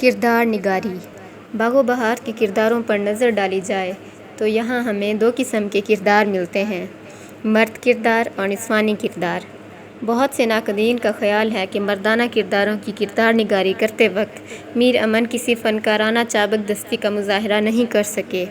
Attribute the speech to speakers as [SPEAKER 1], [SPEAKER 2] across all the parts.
[SPEAKER 1] کردار نگاری۔ باغ و بہار کے کرداروں پر نظر ڈالی جائے تو یہاں ہمیں دو قسم کے کردار ملتے ہیں، مرد کردار اور نسوانی کردار۔ بہت سے ناقدین کا خیال ہے کہ مردانہ کرداروں کی کردار نگاری کرتے وقت میر امن کسی فنکارانہ چابک دستی کا مظاہرہ نہیں کر سکے۔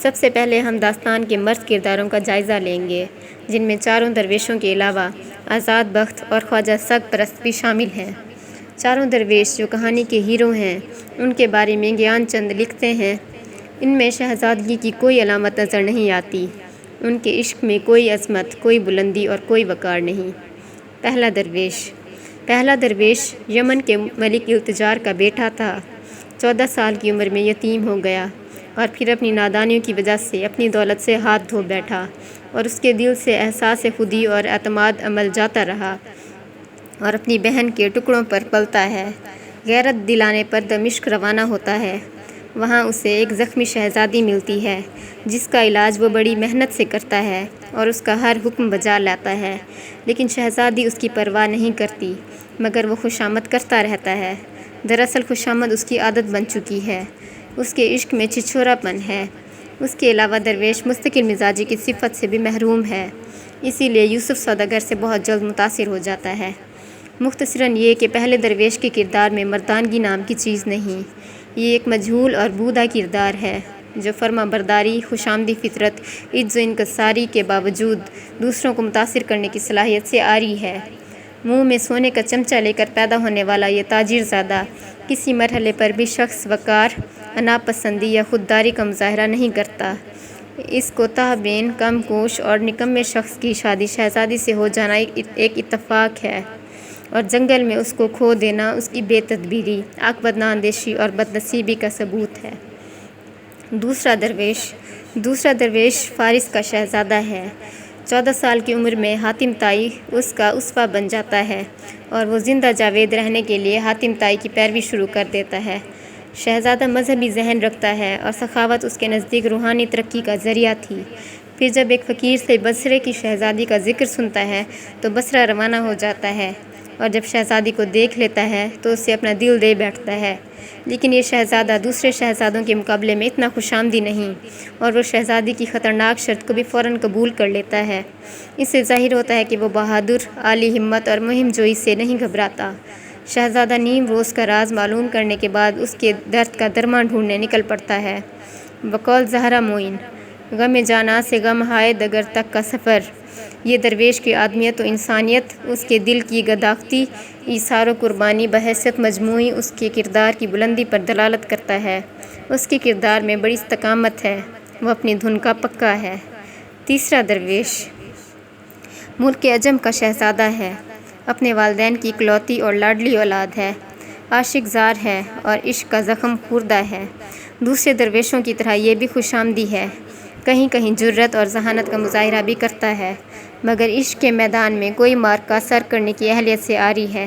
[SPEAKER 1] سب سے پہلے ہم داستان کے مرد کرداروں کا جائزہ لیں گے، جن میں چاروں درویشوں کے علاوہ آزاد بخت اور خواجہ سگ پرست بھی شامل ہیں۔ چاروں درویش جو کہانی کے ہیرو ہیں، ان کے بارے میں گیان چند لکھتے ہیں: ان میں شہزادگی کی کوئی علامت نظر نہیں آتی، ان کے عشق میں کوئی عظمت، کوئی بلندی اور کوئی وقار نہیں۔ پہلا درویش یمن کے ملک التجار کا بیٹا تھا۔ 14 سال کی عمر میں یتیم ہو گیا اور پھر اپنی نادانیوں کی وجہ سے اپنی دولت سے ہاتھ دھو بیٹھا، اور اس کے دل سے احساس خودی اور اعتماد عمل جاتا رہا اور اپنی بہن کے ٹکڑوں پر پلتا ہے۔ غیرت دلانے پر دمشق روانہ ہوتا ہے۔ وہاں اسے ایک زخمی شہزادی ملتی ہے، جس کا علاج وہ بڑی محنت سے کرتا ہے اور اس کا ہر حکم بجا لاتا ہے، لیکن شہزادی اس کی پرواہ نہیں کرتی، مگر وہ خوشامد کرتا رہتا ہے۔ دراصل خوشامد اس کی عادت بن چکی ہے۔ اس کے عشق میں چھچھورا پن ہے۔ اس کے علاوہ درویش مستقل مزاجی کی صفت سے بھی محروم ہے، اسی لیے یوسف سوداگر سے بہت جلد متاثر ہو جاتا ہے۔ مختصراً یہ کہ پہلے درویش کے کردار میں مردانگی نام کی چیز نہیں، یہ ایک مجہول اور بودا کردار ہے، جو فرما برداری، خوشامدی فطرت، عجز و انکساری کے باوجود دوسروں کو متاثر کرنے کی صلاحیت سے عاری ہے۔ منہ میں سونے کا چمچہ لے کر پیدا ہونے والا یہ تاجر زادہ کسی مرحلے پر بھی شخص وقار، انا پسندی یا خودداری کا مظاہرہ نہیں کرتا۔ اس کوتاہ بین، کم کوش اور نکمے شخص کی شادی شہزادی سے ہو جانا ایک اتفاق ہے، اور جنگل میں اس کو کھو دینا اس کی بے تدبیری، عاقبت اندیشی اور بد نصیبی کا ثبوت ہے۔ دوسرا درویش فارس کا شہزادہ ہے۔ 14 سال کی عمر میں حاتم طائی اس کا اسوہ بن جاتا ہے اور وہ زندہ جاوید رہنے کے لیے حاتم طائی کی پیروی شروع کر دیتا ہے۔ شہزادہ مذہبی ذہن رکھتا ہے اور سخاوت اس کے نزدیک روحانی ترقی کا ذریعہ تھی۔ پھر جب ایک فقیر سے بصرے کی شہزادی کا ذکر سنتا ہے تو بصرہ روانہ ہو جاتا ہے، اور جب شہزادی کو دیکھ لیتا ہے تو اسے اپنا دل دے بیٹھتا ہے۔ لیکن یہ شہزادہ دوسرے شہزادوں کے مقابلے میں اتنا خوشامدی نہیں، اور وہ شہزادی کی خطرناک شرط کو بھی فوراً قبول کر لیتا ہے۔ اس سے ظاہر ہوتا ہے کہ وہ بہادر، عالی ہمت اور مہم جوئی سے نہیں گھبراتا۔ شہزادہ نیم روز کا راز معلوم کرنے کے بعد اس کے درد کا درمان ڈھونڈنے نکل پڑتا ہے۔ بقول زہرہ معین: غم جاناں سے غم ہائے دگر تک کا سفر۔ یہ درویش کی آدمیت و انسانیت، اس کے دل کی گداختی، ایثار و قربانی بحیثیت مجموعی اس کے کردار کی بلندی پر دلالت کرتا ہے۔ اس کے کردار میں بڑی استقامت ہے، وہ اپنی دھن کا پکا ہے۔ تیسرا درویش ملک عجم کا شہزادہ ہے۔ اپنے والدین کی اکلوتی اور لاڈلی اولاد ہے، عاشق زار ہے اور عشق کا زخم خوردہ ہے۔ دوسرے درویشوں کی طرح یہ بھی خوشامدی ہے، کہیں کہیں جرأت اور ذہانت کا مظاہرہ بھی کرتا ہے، مگر عشق کے میدان میں کوئی معرکہ سر کرنے کی اہلیت سے عاری ہے۔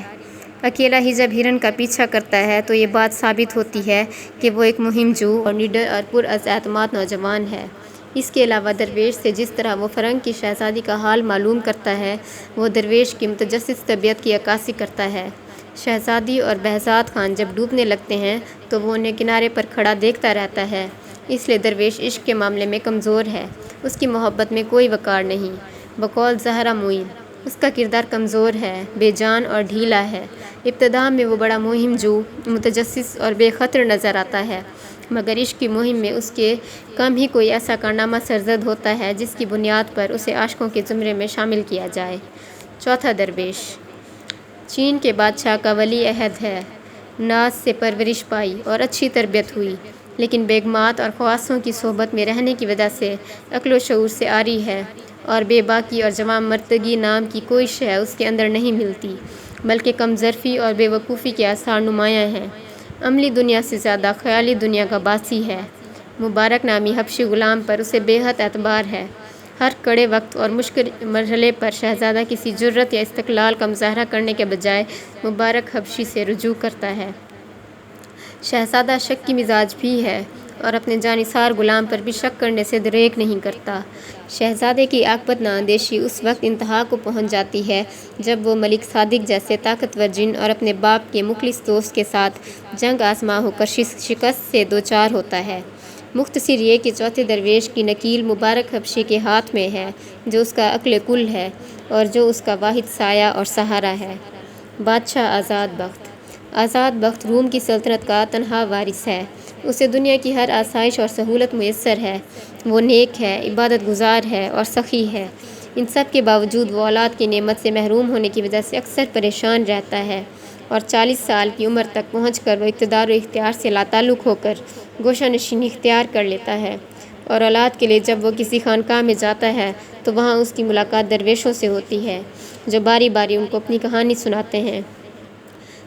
[SPEAKER 1] اکیلا ہی جب ہرن کا پیچھا کرتا ہے تو یہ بات ثابت ہوتی ہے کہ وہ ایک مہم جو اور نڈر اور پرعزم اعتماد نوجوان ہے۔ اس کے علاوہ درویش سے جس طرح وہ فرنگ کی شہزادی کا حال معلوم کرتا ہے، وہ درویش کی متجسس طبیعت کی عکاسی کرتا ہے۔ شہزادی اور بہزاد خان جب ڈوبنے لگتے ہیں تو وہ انہیں کنارے پر کھڑا دیکھتا رہتا ہے، اس لیے درویش عشق کے معاملے میں کمزور ہے، اس کی محبت میں کوئی وقار نہیں۔ بقول زہرہ معین: اس کا کردار کمزور ہے، بے جان اور ڈھیلا ہے۔ ابتدا میں وہ بڑا مہم جو، متجسس اور بے خطر نظر آتا ہے، مگر عشق کی مہم میں اس کے کم ہی کوئی ایسا کارنامہ سرزد ہوتا ہے جس کی بنیاد پر اسے عاشقوں کے زمرے میں شامل کیا جائے۔ چوتھا درویش چین کے بادشاہ کا ولی عہد ہے۔ ناز سے پرورش پائی اور اچھی تربیت ہوئی، لیکن بیگمات اور خواصوں کی صحبت میں رہنے کی وجہ سے عقل و شعور سے عاری ہے، اور بے باکی اور جوان مرتگی نام کی کوئی شے اس کے اندر نہیں ملتی، بلکہ کم ظرفی اور بے وقوفی کے آثار نمایاں ہیں۔ عملی دنیا سے زیادہ خیالی دنیا کا باسی ہے۔ مبارک نامی حبشی غلام پر اسے بے حد اعتبار ہے۔ ہر کڑے وقت اور مشکل مرحلے پر شہزادہ کسی جرأت یا استقلال کا مظاہرہ کرنے کے بجائے مبارک حبشی سے رجوع کرتا ہے۔ شہزادہ شکی مزاج بھی ہے اور اپنے جانثار غلام پر بھی شک کرنے سے دریغ نہیں کرتا۔ شہزادے کی عاقبت اندیشی اس وقت انتہا کو پہنچ جاتی ہے جب وہ ملک صادق جیسے طاقتور جن اور اپنے باپ کے مخلص دوست کے ساتھ جنگ آزما ہو کر شکست سے دوچار ہوتا ہے۔ مختصر یہ کہ چوتھے درویش کی نکیل مبارک حبشی کے ہاتھ میں ہے، جو اس کا عقل کل ہے اور جو اس کا واحد سایہ اور سہارا ہے۔ بادشاہ آزاد بخت آزاد بخت روم کی سلطنت کا تنہا وارث ہے۔ اسے دنیا کی ہر آسائش اور سہولت میسر ہے۔ وہ نیک ہے، عبادت گزار ہے اور سخی ہے۔ ان سب کے باوجود وہ اولاد کی نعمت سے محروم ہونے کی وجہ سے اکثر پریشان رہتا ہے اور 40 سال کی عمر تک پہنچ کر وہ اقتدار و اختیار سے لاتعلق ہو کر گوشہ نشینی اختیار کر لیتا ہے، اور اولاد کے لیے جب وہ کسی خانقاہ میں جاتا ہے تو وہاں اس کی ملاقات درویشوں سے ہوتی ہے، جو باری باری ان کو اپنی کہانی سناتے ہیں۔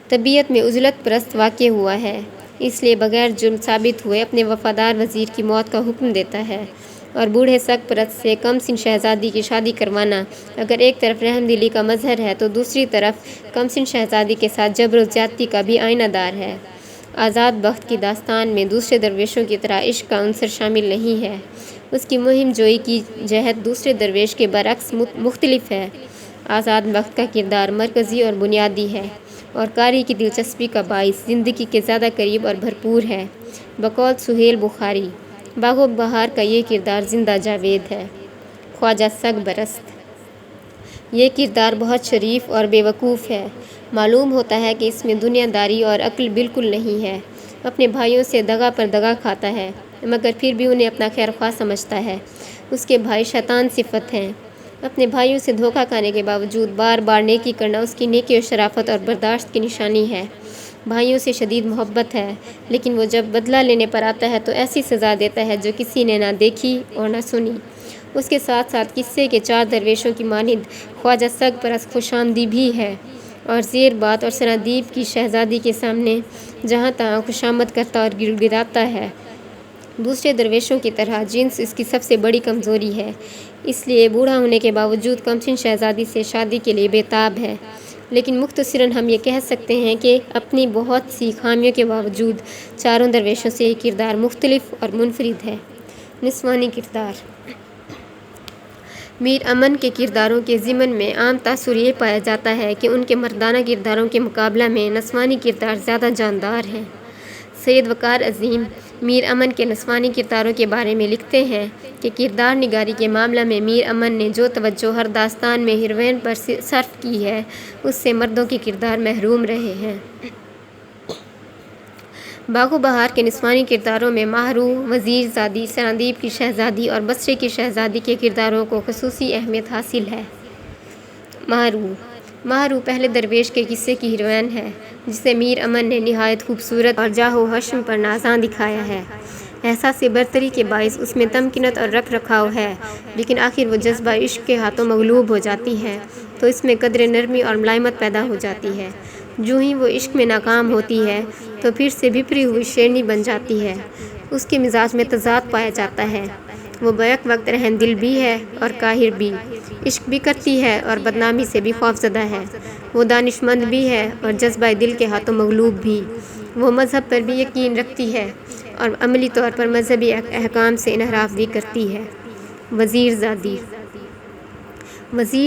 [SPEAKER 1] طبیعت میں عزلت پرست واقع ہوا ہے، اس لیے بغیر جرم ثابت ہوئے اپنے وفادار وزیر کی موت کا حکم دیتا ہے، اور بوڑھے سگ پرست سے کم سن شہزادی کی شادی کروانا اگر ایک طرف رحم دلی کا مظہر ہے تو دوسری طرف کم سن شہزادی کے ساتھ جبر و زیادتی کا بھی آئینہ دار ہے۔ آزاد بخت کی داستان میں دوسرے درویشوں کی طرح عشق کا عنصر شامل نہیں ہے۔ اس کی مہم جوئی کی جہت دوسرے درویش کے برعکس مختلف ہے۔ آزاد بخت کا کردار مرکزی اور بنیادی ہے اور قاری کی دلچسپی کا باعث زندگی کے زیادہ قریب اور بھرپور ہے۔ بقول سہیل بخاری، باغ و بہار کا یہ کردار زندہ جاوید ہے۔ خواجہ سگ برست، یہ کردار بہت شریف اور بے وقوف ہے۔ معلوم ہوتا ہے کہ اس میں دنیا داری اور عقل بالکل نہیں ہے۔ اپنے بھائیوں سے دغا پر دغا کھاتا ہے، مگر پھر بھی انہیں اپنا خیر خواہ سمجھتا ہے۔ اس کے بھائی شیطان صفت ہیں۔ اپنے بھائیوں سے دھوکہ کھانے کے باوجود بار بار نیکی کرنا اس کی نیکی و شرافت اور برداشت کی نشانی ہے۔ بھائیوں سے شدید محبت ہے، لیکن وہ جب بدلہ لینے پر آتا ہے تو ایسی سزا دیتا ہے جو کسی نے نہ دیکھی اور نہ سنی۔ اس کے ساتھ ساتھ قصے کے 4 درویشوں کی مانند خواجہ سگ پرست خوشامدی بھی ہے، اور زیر بات اور سرادیب کی شہزادی کے سامنے جہاں تہاں خوشامد کرتا اور گڑ گڑاتا ہے۔ دوسرے درویشوں کی طرح جنس اس کی سب سے بڑی کمزوری ہے، اس لیے بوڑھا ہونے کے باوجود کمسن شہزادی سے شادی کے لیے بےتاب ہے۔ لیکن مختصراً ہم یہ کہہ سکتے ہیں کہ اپنی بہت سی خامیوں کے باوجود چاروں درویشوں سے یہ کردار مختلف اور منفرد ہے۔ نسوانی کردار، میر امن کے کرداروں کے ضمن میں عام تاثر یہ پایا جاتا ہے کہ ان کے مردانہ کرداروں کے مقابلہ میں نسوانی کردار زیادہ جاندار ہیں۔ سید وقار عظیم میر امن کے نسوانی کرداروں کے بارے میں لکھتے ہیں کہ کردار نگاری کے معاملہ میں میر امن نے جو توجہ ہر داستان میں ہیروین پر صرف کی ہے، اس سے مردوں کے کردار محروم رہے ہیں۔ باغ و بہار کے نسوانی کرداروں میں ماہرو، وزیر زادی، سرادیب کی شہزادی اور بصرے کی شہزادی کے کرداروں کو خصوصی اہمیت حاصل ہے۔ ماہرو پہلے درویش کے قصے کی ہیروین ہے، جسے میر امن نے نہایت خوبصورت اور جاہ و حشم پر نازاں دکھایا ہے۔ احساس برتری کے باعث اس میں تمکنت اور رکھ رکھاؤ ہے، لیکن آخر وہ جذبہ عشق کے ہاتھوں مغلوب ہو جاتی ہے تو اس میں قدر نرمی اور ملائمت پیدا ہو جاتی ہے۔ جو ہی وہ عشق میں ناکام ہوتی ہے تو پھر سے بپھری ہوئی شیرنی بن جاتی ہے۔ اس کے مزاج میں تضاد پایا جاتا ہے۔ وہ بیک وقت رحم دل بھی ہے اور قاہر بھی، عشق بھی کرتی ہے اور بدنامی سے بھی خوفزدہ ہے۔ وہ دانش مند بھی ہے اور جذبہ دل کے ہاتھوں مغلوب بھی۔ وہ مذہب پر بھی یقین رکھتی ہے اور عملی طور پر مذہبی احکام سے انحراف بھی کرتی ہے۔ وزیر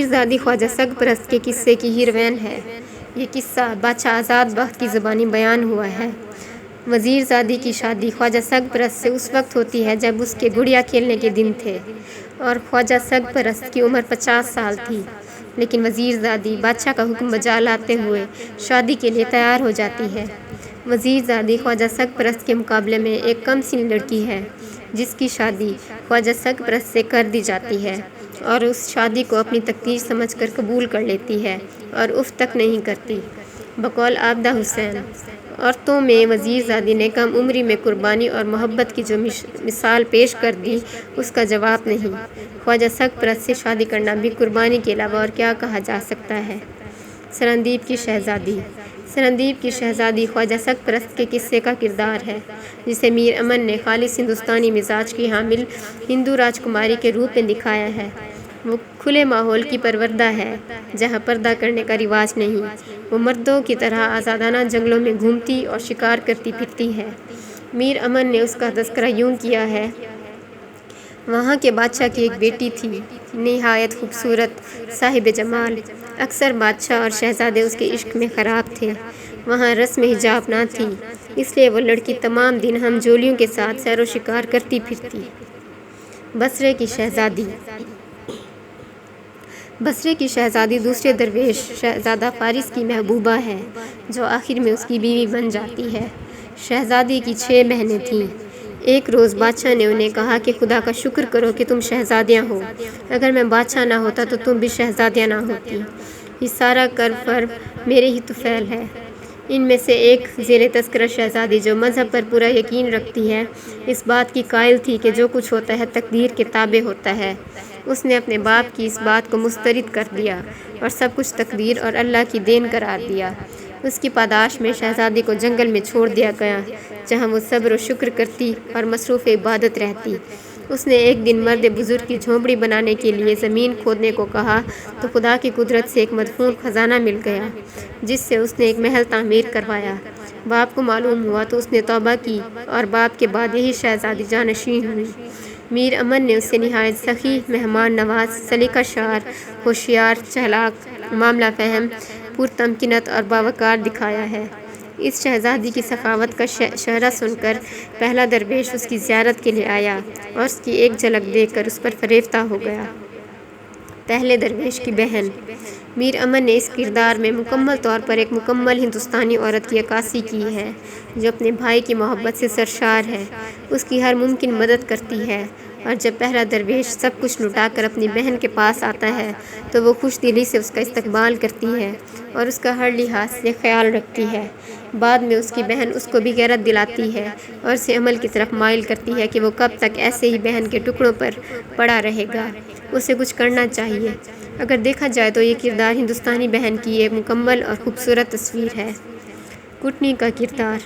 [SPEAKER 1] زادی خواجہ سگ پرست کے قصے کی ہیروین ہے۔ یہ قصہ بادشاہ آزاد بخت کی زبانی بیان ہوا ہے۔ وزیر زادی کی شادی خواجہ سگ پرست سے اس وقت ہوتی ہے جب اس کے گڑیا کھیلنے کے دن تھے اور خواجہ سگ پرست کی عمر 50 سال تھی، لیکن وزیر زادی بادشاہ کا حکم بجا لاتے ہوئے شادی کے لیے تیار ہو جاتی ہے۔ وزیر زادی خواجہ سگ پرست کے مقابلے میں ایک کم سن لڑکی ہے، جس کی شادی خواجہ سگ پرست سے کر دی جاتی ہے اور اس شادی کو اپنی تقدیر سمجھ کر قبول کر لیتی ہے اور اف تک نہیں کرتی۔ بقول عابدہ حسین، عورتوں میں وزیر زادی نے کم عمری میں قربانی اور محبت کی جو مثال پیش کر دی، اس کا جواب نہیں۔ خواجہ سگ پرست سے شادی کرنا بھی قربانی کے علاوہ اور کیا کہا جا سکتا ہے۔ سرندیب کی شہزادی خواجہ سگ پرست کے قصے کا کردار ہے، جسے میر امن نے خالص ہندوستانی مزاج کی حامل ہندو راجکماری کے روپ میں دکھایا ہے۔ وہ کھلے ماحول کی پروردہ ہے، جہاں پردہ کرنے کا رواج نہیں۔ وہ مردوں کی طرح آزادانہ جنگلوں میں گھومتی اور شکار کرتی پھرتی ہے۔ میر امن نے اس کا تذکرہ یوں کیا ہے: وہاں کے بادشاہ کی ایک بیٹی تھی، نہایت خوبصورت، صاحب جمال۔ اکثر بادشاہ اور شہزادے اس کے عشق میں خراب تھے۔ وہاں رسم حجاب نہ تھی، اس لیے وہ لڑکی تمام دن ہم جولیوں کے ساتھ سیر و شکار کرتی پھرتی۔ بصرے کی شہزادی دوسرے درویش شہزادہ فارس کی محبوبہ ہے، جو آخر میں اس کی بیوی بن جاتی ہے۔ شہزادی کی 6 بہنیں تھیں۔ ایک روز بادشاہ نے انہیں کہا کہ خدا کا شکر کرو کہ تم شہزادیاں ہو، اگر میں بادشاہ نہ ہوتا تو تم بھی شہزادیاں نہ ہوتی۔ یہ سارا کر فرب میرے ہی طفیل ہے۔ ان میں سے ایک زیر تذکرہ شہزادی، جو مذہب پر پورا یقین رکھتی ہے، اس بات کی قائل تھی کہ جو کچھ ہوتا ہے تقدیر کے تابع ہوتا ہے۔ اس نے اپنے باپ کی اس بات کو مسترد کر دیا اور سب کچھ تقدیر اور اللہ کی دین قرار دیا۔ اس کی پاداش میں شہزادی کو جنگل میں چھوڑ دیا گیا، جہاں وہ صبر و شکر کرتی اور مصروف عبادت رہتی۔ اس نے ایک دن مرد بزرگ کی جھونپڑی بنانے کے لیے زمین کھودنے کو کہا تو خدا کی قدرت سے ایک مدفون خزانہ مل گیا، جس سے اس نے ایک محل تعمیر کروایا۔ باپ کو معلوم ہوا تو اس نے توبہ کی اور باپ کے بعد یہی شہزادی جانشین ہوئی۔ میر امن نے اسے نہایت سخی، مہمان نواز، سلیقہ شار، ہوشیار، چالاک، معاملہ فہم، پرتمکنت اور باوقار دکھایا ہے۔ اس شہزادی کی سخاوت کا شہرہ سن کر پہلا درویش اس کی زیارت کے لیے آیا اور اس کی ایک جھلک دیکھ کر اس پر فریفتہ ہو گیا۔ پہلے درویش کی بہن۔ میر امن نے اس کردار میں مکمل طور پر ایک مکمل ہندوستانی عورت کی عکاسی کی ہے، جو اپنے بھائی کی محبت سے سرشار ہے، اس کی ہر ممکن مدد کرتی ہے، اور جب پہلا درویش سب کچھ لٹا کر اپنی بہن کے پاس آتا ہے تو وہ خوش دلی سے اس کا استقبال کرتی ہے اور اس کا ہر لحاظ سے خیال رکھتی ہے۔ بعد میں اس کی بہن اس کو بھی غیرت دلاتی ہے اور اسے عمل کی طرف مائل کرتی ہے کہ وہ کب تک ایسے ہی بہن کے ٹکڑوں پر پڑا رہے گا، اسے کچھ کرنا چاہیے۔ اگر دیکھا جائے تو یہ کردار ہندوستانی بہن کی ایک مکمل اور خوبصورت تصویر ہے۔ کٹنی کا کردار۔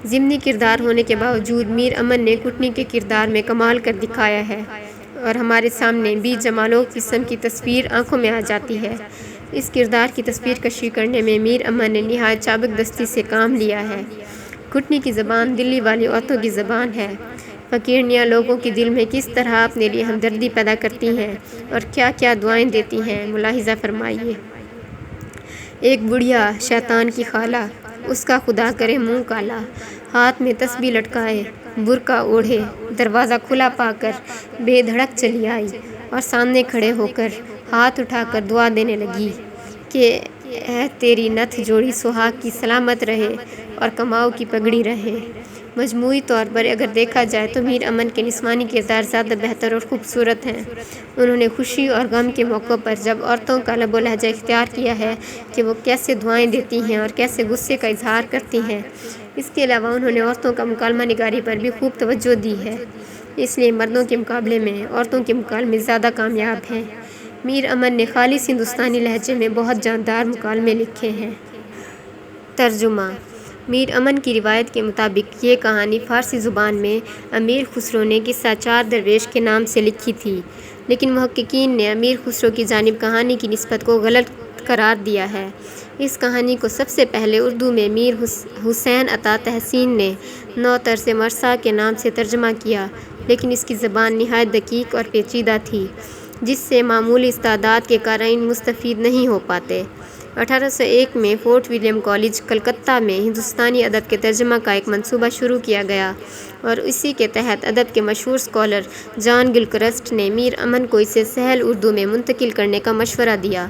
[SPEAKER 1] ضمنی کردار ہونے کے باوجود میر امن نے کٹنی کے کردار میں کمال کر دکھایا ہے اور ہمارے سامنے بی جمال و قسم کی تصویر آنکھوں میں آ جاتی ہے۔ اس کردار کی تصویر کشی کرنے میں میر امن نے نہایت چابک دستی سے کام لیا ہے۔ کٹنی کی زبان دلی والی عورتوں کی زبان ہے۔ فقیرنیاں لوگوں کے دل میں کس طرح اپنے لیے ہمدردی پیدا کرتی ہیں اور کیا کیا دعائیں دیتی ہیں، ملاحظہ فرمائیے۔ ایک بڑھیا شیطان کی خالہ، اس کا خدا کرے منہ کالا، ہاتھ میں تسبیح لٹکائے، برقع اوڑھے، دروازہ کھلا پا کر بے دھڑک چلی آئی اور سامنے کھڑے ہو کر ہاتھ اٹھا کر دعا دینے لگی کہ اے تیری نتھ جوڑی سہاگ کی سلامت رہے اور کماؤ کی پگڑی رہے۔ مجموعی طور پر اگر دیکھا جائے تو میر امن کے نسوانی کردار زیادہ بہتر اور خوبصورت ہیں۔ انہوں نے خوشی اور غم کے موقعوں پر جب عورتوں کا لب و لہجہ اختیار کیا ہے کہ وہ کیسے دعائیں دیتی ہیں اور کیسے غصے کا اظہار کرتی ہیں۔ اس کے علاوہ انہوں نے عورتوں کا مکالمہ نگاری پر بھی خوب توجہ دی ہے، اس لیے مردوں کے مقابلے میں عورتوں کے مکالمے زیادہ کامیاب ہیں۔ میر امن نے خالص ہندوستانی لہجے میں بہت جاندار مکالمے لکھے ہیں۔ ترجمہ۔ میر امن کی روایت کے مطابق یہ کہانی فارسی زبان میں امیر خسرو نے قصہ 4 درویش کے نام سے لکھی تھی، لیکن محققین نے امیر خسرو کی جانب کہانی کی نسبت کو غلط قرار دیا ہے۔ اس کہانی کو سب سے پہلے اردو میں میر حسین عطا تحسین نے نو طرز مرثا کے نام سے ترجمہ کیا، لیکن اس کی زبان نہایت دقیق اور پیچیدہ تھی، جس سے معمولی استعداد کے قارئین مستفید نہیں ہو پاتے۔ 1801 میں فورٹ ولیم کالج، کلکتہ میں ہندوستانی ادب کے ترجمہ کا ایک منصوبہ شروع کیا گیا اور اسی کے تحت ادب کے مشہور اسکالر جان گلکرسٹ نے میر امن کو اسے سہل اردو میں منتقل کرنے کا مشورہ دیا۔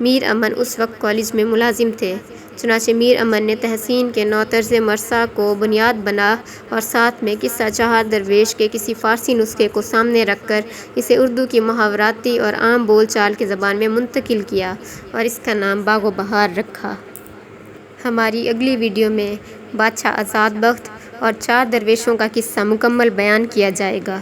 [SPEAKER 1] میر امن اس وقت کالج میں ملازم تھے، چنانچہ میر امن نے تحسین کے 9 طرز مرثا کو بنیاد بنا اور ساتھ میں قصہ 4 درویش کے کسی فارسی نسخے کو سامنے رکھ کر اسے اردو کی محاوراتی اور عام بول چال کی زبان میں منتقل کیا اور اس کا نام باغ و بہار رکھا۔ ہماری اگلی ویڈیو میں بادشاہ آزاد بخت اور 4 درویشوں کا قصہ مکمل بیان کیا جائے گا۔